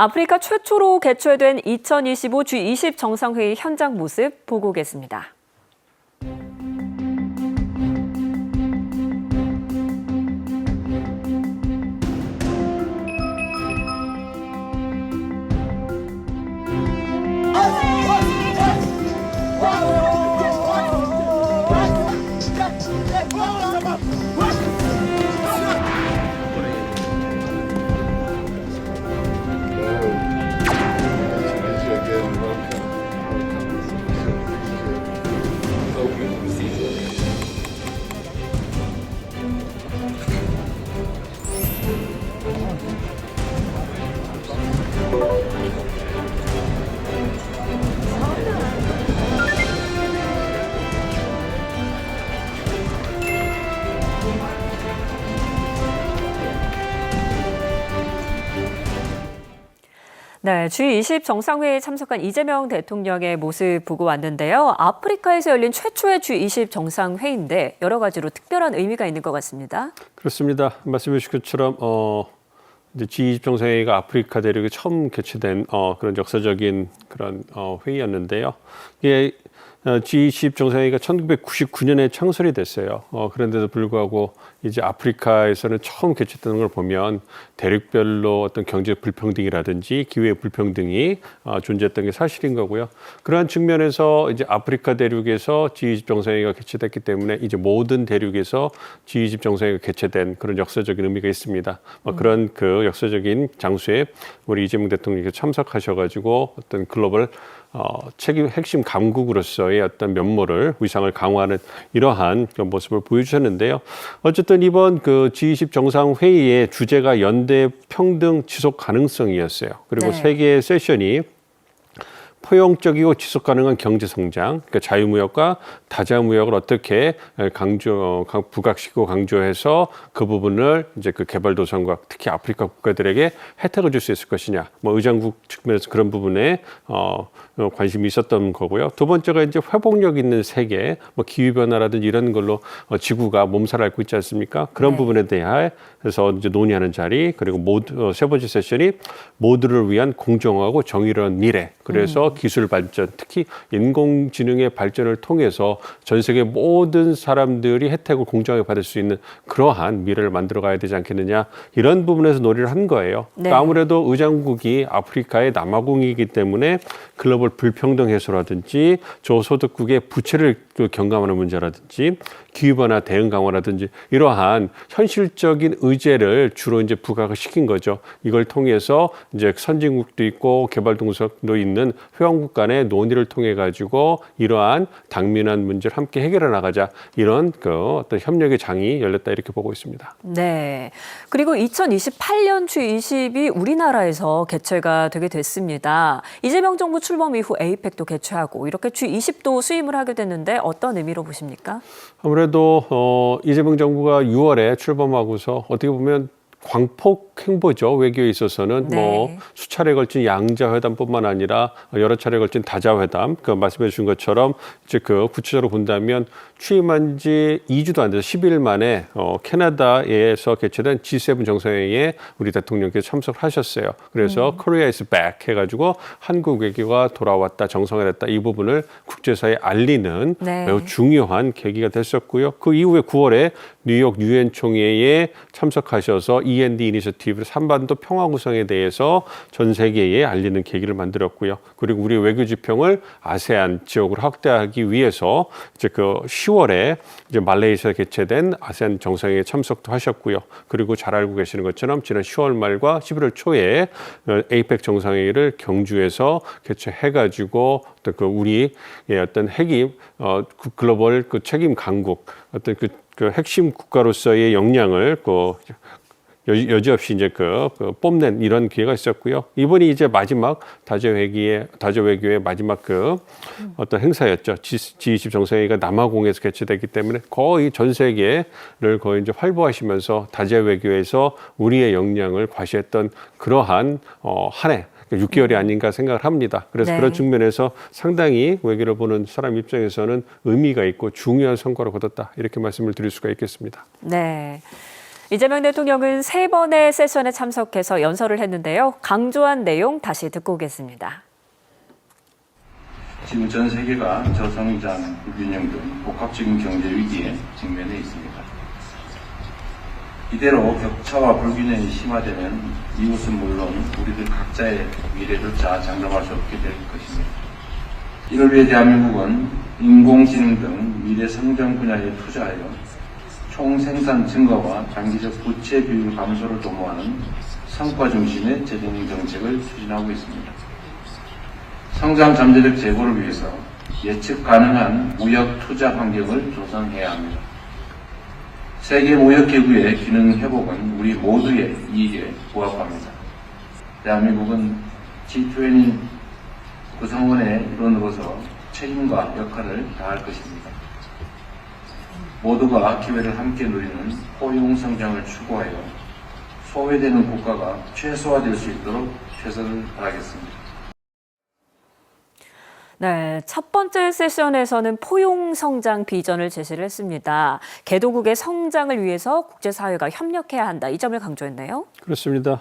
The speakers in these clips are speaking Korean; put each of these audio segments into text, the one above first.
아프리카 최초로 개최된 2025 G20 정상회의 현장 모습 보고 오겠습니다. 네, G20 정상회의에 참석한 이재명 대통령의 모습 보고 왔는데요. 아프리카에서 열린 최초의 G20 정상회의인데 여러 가지로 특별한 의미가 있는 것 같습니다. 그렇습니다. 말씀해 주신 것처럼 이제 G20 정상회의가 아프리카 대륙에 처음 개최된 그런 역사적인 그런 회의였는데요. 이게 G20 정상회의가 1999년에 창설이 됐어요. 그런데도 불구하고 이제 아프리카에서는 처음 개최되는 걸 보면 대륙별로 어떤 경제 불평등이라든지 기회 불평등이 존재했던 게 사실인 거고요. 그러한 측면에서 이제 아프리카 대륙에서 G20 정상회의가 개최됐기 때문에 이제 모든 대륙에서 G20 정상회의가 개최된 그런 역사적인 의미가 있습니다. 그런 그 역사적인 장소에 우리 이재명 대통령께서 참석하셔가지고 어떤 글로벌 책임 핵심 강국으로서의 어떤 면모를 위상을 강화하는 이러한 모습을 보여주셨는데요. 어쨌든 이번 그 G20 정상회의의 주제가 연대 평등 지속 가능성이었어요. 그리고 세 개의 세션이 포용적이고 지속 가능한 경제 성장, 그러니까 자유무역과 다자무역을 어떻게 부각시키고 강조해서 그 부분을 이제 그 개발도상국, 특히 아프리카 국가들에게 혜택을 줄 수 있을 것이냐, 의장국 측면에서 그런 부분에 관심이 있었던 거고요. 두 번째가 이제 회복력 있는 세계, 기후 변화라든지 이런 걸로 지구가 몸살 앓고 있지 않습니까? 그런 부분에 대해서 이제 논의하는 자리, 그리고 세 번째 세션이 모두를 위한 공정하고 정의로운 미래. 그래서 기술 발전, 특히 인공지능의 발전을 통해서 전 세계 모든 사람들이 혜택을 공정하게 받을 수 있는 그러한 미래를 만들어 가야 되지 않겠느냐, 이런 부분에서 논의를 한 거예요. 네. 그러니까 아무래도 의장국이 아프리카의 남아공이기 때문에 글로벌 불평등 해소라든지 저소득국의 부채를 경감하는 문제라든지 기후변화 대응 강화라든지 이러한 현실적인 의제를 주로 이제 부각을 시킨 거죠. 이걸 통해서 이제 선진국도 있고 개발동국도 있는 회원국 간의 논의를 통해 가지고 이러한 당면한 문제를 함께 해결해 나가자, 이런 그 어떤 협력의 장이 열렸다, 이렇게 보고 있습니다. 네. 그리고 2028년 G20이 우리나라에서 개최가 되게 됐습니다. 이재명 정부 출범 이후 에이펙도 개최하고 이렇게 G20도 수임을 하게 됐는데 어떤 의미로 보십니까? 아무래도 이재명 정부가 6월에 출범하고서 어떻게 보면 광폭 행보죠. 외교에 있어서는 수차례 걸친 양자회담뿐만 아니라 여러 차례 걸친 다자회담, 그 말씀해 주신 것처럼 이제 그 구체적으로 본다면 취임한 지 2주도 안 돼서 10일 만에 캐나다에서 개최된 G7 정상회의에 우리 대통령께서 참석하셨어요. 그래서 Korea is back 해가지고 한국 외교가 돌아왔다, 정상화됐다, 이 부분을 국제사회에 알리는 매우 중요한 계기가 됐었고요. 그 이후에 9월에 뉴욕 유엔 총회에 참석하셔서 END 이니셔티브 한반도 평화 구성에 대해서 전 세계에 알리는 계기를 만들었고요. 그리고 우리 외교 지평을 아세안 지역으로 확대하기 위해서 이제 그 10월에 이제 말레이시아에 개최된 아세안 정상회의에 참석도 하셨고요. 그리고 잘 알고 계시는 것처럼 지난 10월 말과 11월 초에 에이펙 정상회의를 경주에서 개최해가지고 어떤 그 우리의 어떤 핵심 글로벌 그 책임 강국, 어떤 그 핵심 국가로서의 역량을 여지없이 이제 뽐낸 이런 기회가 있었고요. 이번이 이제 마지막 다자 외교의 마지막 어떤 행사였죠. G20 정상회의가 남아공에서 개최됐기 때문에 거의 전 세계를 거의 이제 활보하시면서 다자 외교에서 우리의 역량을 과시했던 그러한 한 해, 6개월이 아닌가 생각을 합니다. 그래서 그런 측면에서 상당히 외교를 보는 사람 입장에서는 의미가 있고 중요한 성과를 거뒀다, 이렇게 말씀을 드릴 수가 있겠습니다. 네. 이재명 대통령은 3번의 세션에 참석해서 연설을 했는데요. 강조한 내용 다시 듣고 오겠습니다. 지금 전 세계가 저성장, 불균형 등 복합적인 경제 위기에 직면해 있습니다. 이대로 격차와 불균형이 심화되면 이웃은 물론 우리들 각자의 미래조차 장담할 수 없게 될 것입니다. 이를 위해 대한민국은 인공지능 등 미래 성장 분야에 투자하여 총생산 증가와 장기적 부채 비율 감소를 도모하는 성과 중심의 재정 정책을 추진하고 있습니다. 성장 잠재력 제고를 위해서 예측 가능한 무역 투자 환경을 조성해야 합니다. 세계 무역기구의 균형 회복은 우리 모두의 이익에 부합합니다. 대한민국은 G20 구성원의 일원으로서 책임과 역할을 다할 것입니다. 모두가 기회를 함께 누리는 포용 성장을 추구하여 소외되는 국가가 최소화될 수 있도록 최선을 다하겠습니다. 네, 첫 번째 세션에서는 포용 성장 비전을 제시를 했습니다. 개도국의 성장을 위해서 국제사회가 협력해야 한다. 이 점을 강조했네요. 그렇습니다.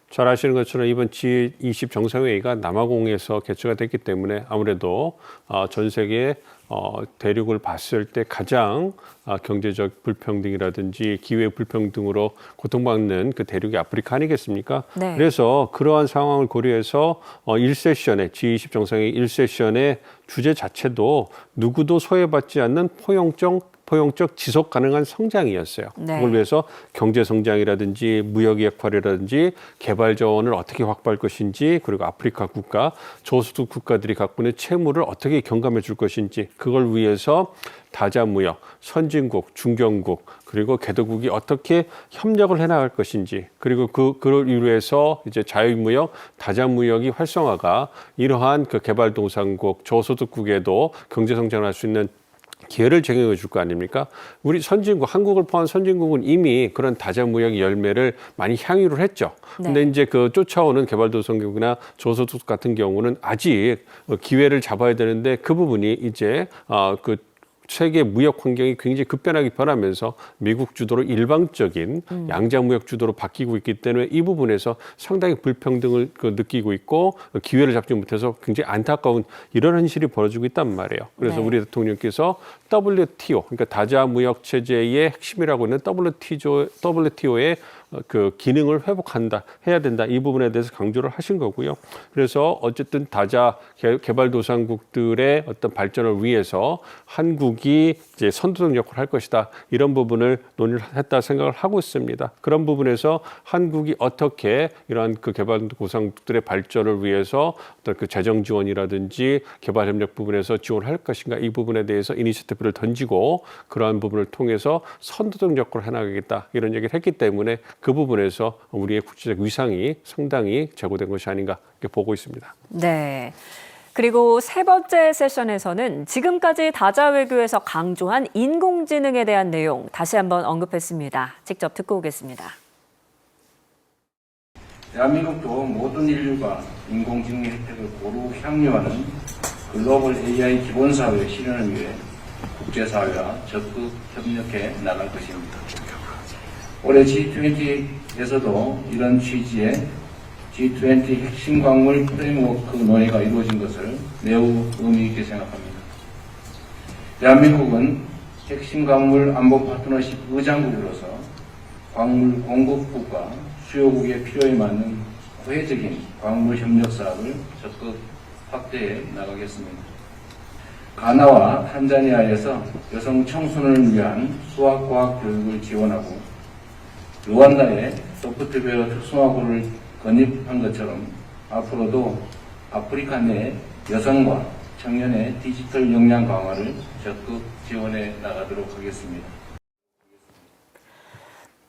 잘 아시는 것처럼 이번 G20 정상회의가 남아공에서 개최가 됐기 때문에 아무래도 전 세계 대륙을 봤을 때 가장 경제적 불평등이라든지 기회 불평등으로 고통받는 그 대륙이 아프리카 아니겠습니까? 네. 그래서 그러한 상황을 고려해서 1세션에 G20 정상회의 1세션의 주제 자체도 누구도 소외받지 않는 포용적 지속 가능한 성장이었어요. 네. 그걸 위해서 경제 성장이라든지 무역 역할이라든지 개발 자원을 어떻게 확보할 것인지, 그리고 아프리카 국가, 저소득 국가들이 갖고 있는 채무를 어떻게 경감해 줄 것인지, 그걸 위해서 다자 무역, 선진국, 중견국, 그리고 개도국이 어떻게 협력을 해나갈 것인지, 그리고 그걸 위해서 이제 자유무역, 다자 무역이 활성화가 이러한 그 개발도상국, 저소득국에도 경제 성장을 할 수 있는 기회를 제공해 줄 거 아닙니까? 우리 선진국, 한국을 포함한 선진국은 이미 그런 다자무역 열매를 많이 향유를 했죠. 근데 이제 그 쫓아오는 개발도상국이나 저소득 같은 경우는 아직 기회를 잡아야 되는데 그 부분이 이제 그 세계 무역 환경이 굉장히 급변하게 변하면서 미국 주도로 일방적인 양자 무역 주도로 바뀌고 있기 때문에 이 부분에서 상당히 불평등을 느끼고 있고 기회를 잡지 못해서 굉장히 안타까운 이런 현실이 벌어지고 있단 말이에요. 그래서 네. 우리 대통령께서 WTO, 그러니까 다자 무역 체제의 핵심이라고 있는 WTO의 그 기능을 회복한다, 해야 된다, 이 부분에 대해서 강조를 하신 거고요. 그래서 어쨌든 다자 개발도상국들의 어떤 발전을 위해서 한국이 이제 선도적 역할을 할 것이다, 이런 부분을 논의를 했다 생각을 하고 있습니다. 그런 부분에서 한국이 어떻게 이러한 그 개발도상국들의 발전을 위해서 어떤 그 재정 지원이라든지 개발 협력 부분에서 지원할 것인가, 이 부분에 대해서 이니셔티브를 던지고 그러한 부분을 통해서 선도적 역할을 해나가겠다, 이런 얘기를 했기 때문에 그 부분에서 우리의 국제적 위상이 상당히 제고된 것이 아닌가 이렇게 보고 있습니다. 네. 그리고 세 번째 세션에서는 지금까지 다자 외교에서 강조한 인공지능에 대한 내용 다시 한번 언급했습니다. 직접 듣고 오겠습니다. 대한민국도 모든 인류가 인공지능 혜택을 고루 향유하는 글로벌 AI 기본사회 실현을 위해 국제사회와 적극 협력해 나갈 것입니다. 올해 G20에서도 이런 취지의 G20 핵심 광물 프레임워크 논의가 이루어진 것을 매우 의미 있게 생각합니다. 대한민국은 핵심 광물 안보 파트너십 의장국으로서 광물 공급국과 수요국의 필요에 맞는 호혜적인 광물 협력 사업을 적극 확대해 나가겠습니다. 가나와 탄자니아에서 여성 청소년을 위한 수학과학 교육을 지원하고 루안다에 소프트웨어 특성화고를 건립한 것처럼 앞으로도 아프리카 내 여성과 청년의 디지털 역량 강화를 적극 지원해 나가도록 하겠습니다.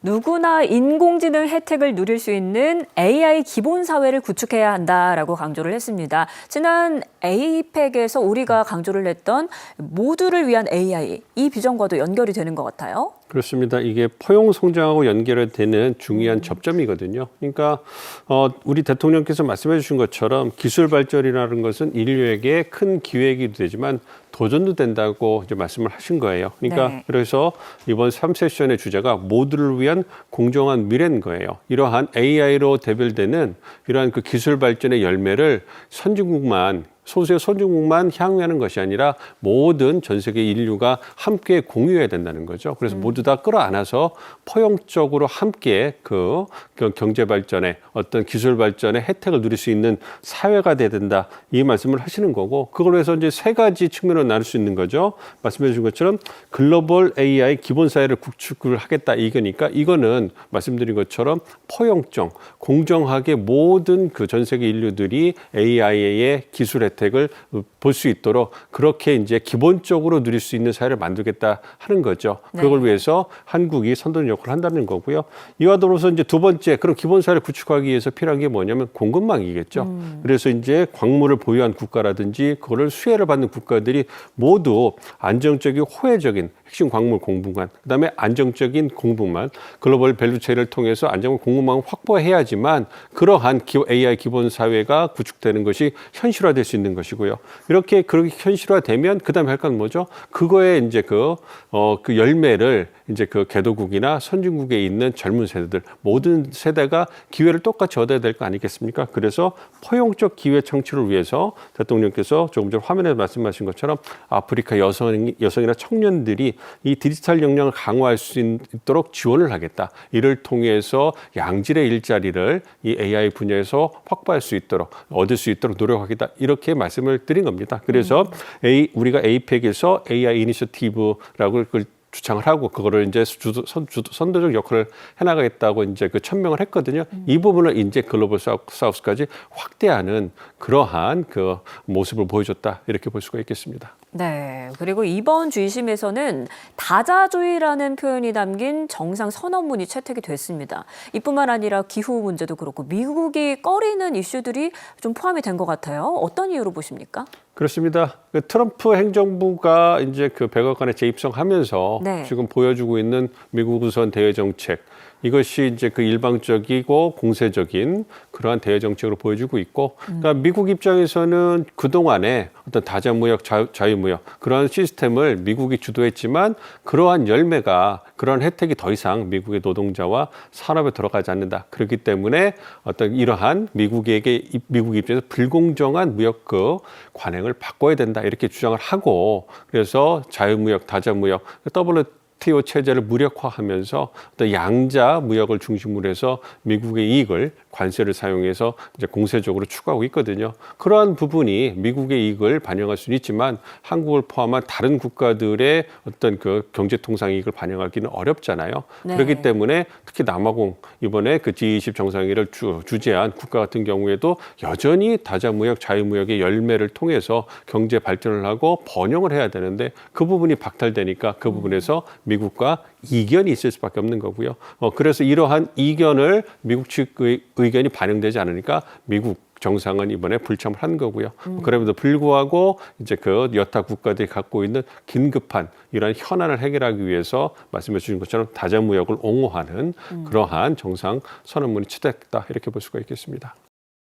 누구나 인공지능 혜택을 누릴 수 있는 AI 기본 사회를 구축해야 한다라고 강조를 했습니다. 지난 APEC에서 우리가 강조를 했던 모두를 위한 AI, 이 비전과도 연결이 되는 것 같아요. 그렇습니다. 이게 포용 성장하고 연결되는 중요한 접점이거든요. 그러니까 우리 대통령께서 말씀해 주신 것처럼 기술 발전이라는 것은 인류에게 큰 기회이기도 되지만 도전도 된다고 이제 말씀을 하신 거예요. 그러니까 네. 그래서 이번 3세션의 주제가 모두를 위한 공정한 미래인 거예요. 이러한 AI로 대별되는 이러한 그 기술 발전의 열매를 선진국만 소수의 선진국만 향유하는 것이 아니라 모든 전 세계 인류가 함께 공유해야 된다는 거죠. 그래서 모두 다 끌어안아서 포용적으로 함께 그 경제 발전에 어떤 기술 발전의 혜택을 누릴 수 있는 사회가 돼야 된다. 이 말씀을 하시는 거고 그걸 위해서 이제 세 가지 측면으로 나눌 수 있는 거죠. 말씀해 주신 것처럼 글로벌 AI 기본 사회를 구축을 하겠다 이거니까 이거는 말씀드린 것처럼 포용적, 공정하게 모든 그 전 세계 인류들이 AI의 기술 혜택을 볼 수 있도록 그렇게 이제 기본적으로 누릴 수 있는 사회를 만들겠다 하는 거죠. 그걸 위해서 한국이 선도적 역할을 한다는 거고요. 이와 더불어서 이제 두 번째 그런 기본 사회를 구축하기 위해서 필요한 게 뭐냐면 공급망이겠죠. 그래서 이제 광물을 보유한 국가라든지 그거를 수혜를 받는 국가들이 모두 안정적이고 호혜적인 핵심 광물 공급망, 그다음에 안정적인 공급망, 글로벌 밸류체인을 통해서 안정적인 공급망을 확보해야지만 그러한 AI 기본 사회가 구축되는 것이 현실화될 수 있는 것이고요. 이렇게 그렇게 현실화되면 그다음에 할 건 뭐죠? 그거에 이제 그 열매를 이제 그 개도국이나 선진국에 있는 젊은 세대들 모든 세대가 기회를 똑같이 얻어야 될 거 아니겠습니까? 그래서 포용적 기회 창출을 위해서 대통령께서 조금 전 화면에 말씀하신 것처럼 아프리카 여성이나 청년들이 이 디지털 역량을 강화할 수 있도록 지원을 하겠다. 이를 통해서 양질의 일자리를 이 AI 분야에서 확보할 수 있도록 얻을 수 있도록 노력하겠다. 이렇게 말씀을 드린 겁니다. 그래서 우리가 APEC에서 AI 이니셔티브라고 그걸 주창을 하고 그거를 이제 선도적 역할을 해나가겠다고 이제 그 천명을 했거든요. 이 부분을 이제 글로벌 사우스까지 확대하는 그러한 그 모습을 보여줬다 이렇게 볼 수가 있겠습니다. 네. 그리고 이번 G20에서는 다자주의라는 표현이 담긴 정상 선언문이 채택이 됐습니다. 이뿐만 아니라 기후 문제도 그렇고 미국이 꺼리는 이슈들이 좀 포함이 된 것 같아요. 어떤 이유로 보십니까? 그렇습니다. 그 트럼프 행정부가 이제 그 백악관에 재입성하면서 네. 지금 보여주고 있는 미국 우선 대외 정책 이것이 이제 그 일방적이고 공세적인 그러한 대외 정책으로 보여주고 있고, 그러니까 미국 입장에서는 그 동안에 어떤 다자무역, 자유무역 그러한 시스템을 미국이 주도했지만 그러한 열매가 그런 혜택이 더 이상 미국의 노동자와 산업에 들어가지 않는다. 그렇기 때문에 어떤 이러한 미국 입장에서 불공정한 무역 그 관행을 바꿔야 된다 이렇게 주장을 하고 그래서 자유무역, 다자무역, WTO 체제를 무력화하면서 어떤 양자 무역을 중심으로 해서 미국의 이익을 관세를 사용해서 이제 공세적으로 추구하고 있거든요. 그러한 부분이 미국의 이익을 반영할 수는 있지만 한국을 포함한 다른 국가들의 어떤 그 경제통상 이익을 반영하기는 어렵잖아요. 네. 그렇기 때문에 특히 남아공 이번에 그 G20 정상회의를 주재한 국가 같은 경우에도 여전히 다자무역, 자유무역의 열매를 통해서 경제 발전을 하고 번영을 해야 되는데 그 부분이 박탈되니까 그 부분에서 미국과 이견이 있을 수밖에 없는 거고요. 그래서 이러한 이견을 미국 측의 의견이 반영되지 않으니까 미국 정상은 이번에 불참을 한 거고요. 그럼에도 불구하고 이제 그 여타 국가들이 갖고 있는 긴급한 이러한 현안을 해결하기 위해서 말씀해 주신 것처럼 다자무역을 옹호하는 그러한 정상 선언문이 채택됐다 이렇게 볼 수가 있겠습니다.